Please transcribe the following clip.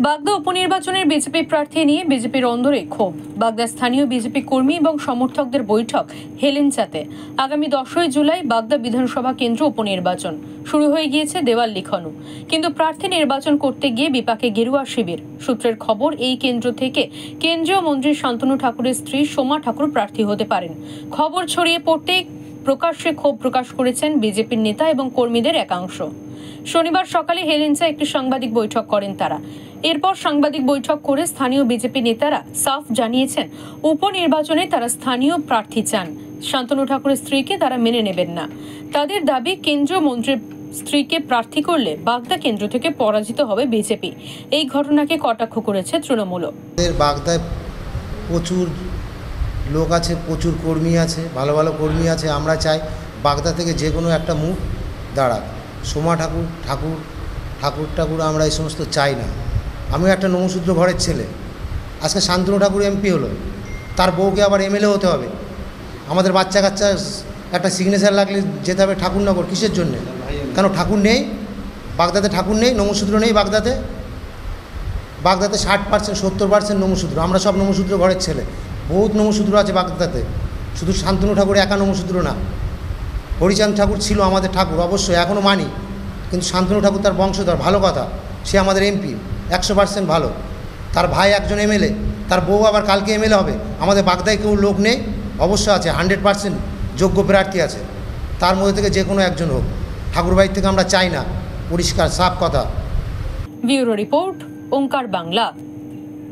বাগদা উপনির্বাচনের বিজেপি প্রার্থী নিয়ে বিজেপির অন্দরে ক্ষোভ। বাগদা স্থানীয় বিজেপি কর্মী এবং সমর্থকদের বৈঠক হেলেঞ্চাতে। আগামী 10ই জুলাই বাগদা বিধানসভা কেন্দ্র উপনির্বাচন শুরু হয়ে গিয়েছে দেওয়াল লিখনও, কিন্তু প্রার্থী নির্বাচন করতে গিয়ে বিপাকে গেরুয়া শিবির। সূত্রের খবর, এই কেন্দ্র থেকে কেন্দ্রীয় মন্ত্রী শান্তনু ঠাকুরের স্ত্রী সোমা ঠাকুর প্রার্থী হতে পারেন। খবর ছড়িয়ে পড়তেই প্রকাশ্যে ক্ষোভ প্রকাশ করেছেন বিজেপির নেতা এবং কর্মীদের একাংশ। শনিবার সকালে হেলেঞ্চা একটি সাংবাদিক বৈঠক করেন তারা। এরপর সাংবাদিক বৈঠক করে স্থানীয় বিজেপি নেতারা সাফ জানিয়েছেন, উপনির্বাচনে তারা স্থানীয় প্রার্থী চান। শান্তনু ঠাকুরের স্ত্রীকে তারা মেনে নেবেন না। তাদের দাবি, কেন্দ্রীয় মন্ত্রীর স্ত্রীকে প্রার্থী করলে বাগদা কেন্দ্র থেকে পরাজিত হবে বিজেপি। এই ঘটনাকে কটাক্ষ করেছে তৃণমূল। বাগদায় প্রচুর লোক আছে, প্রচুর কর্মী আছে, ভালো ভালো কর্মী আছে। আমরা চাই বাগদা থেকে যে কোনো একটা মুখ দাঁড়াক। সোমা ঠাকুর আমরা এই সমস্ত চাই না। আমি একটা নমশূদ্র ঘরের ছেলে, আজকে শান্তনু ঠাকুর এমপি হলো, তার বউকে আবার এমএলএ হতে হবে। আমাদের বাচ্চা কাচ্চা একটা সিগনেচার লাগলে যেতে হবে ঠাকুরনগর। কিসের জন্যে? কেন ঠাকুর নেই বাগদাতে? ঠাকুর নেই, নমশূদ্র নেই বাগদাতে। 60% 70% নমশূদ্র। আমরা সব নমশূদ্র ঘরের ছেলে, বহুত নমশূদ্র আছে বাগদাতে। শুধু শান্তনু ঠাকুর একা নমশূদ্র না, হরিচাঁদ ঠাকুর ছিল আমাদের ঠাকুর, অবশ্যই এখনও মানি, কিন্তু শান্তনু ঠাকুর তার বংশধর, ভালো কথা। সে আমাদের এমপি 100% ভালো। তার ভাই একজন এমএলএ, তার বউ আবার কালকে এমএলএ হবে। আমাদের বাগদায় কেউ লোক নেই? অবশ্যই আছে, 100% যোগ্য প্রার্থী আছে। তার মধ্যে থেকে যে কোনো একজন হোক। ঠাকুরবাড়ির থেকে আমরা চাই না, পরিষ্কার সাফ কথা। ব্যুরো রিপোর্ট, ওঙ্কার বাংলা।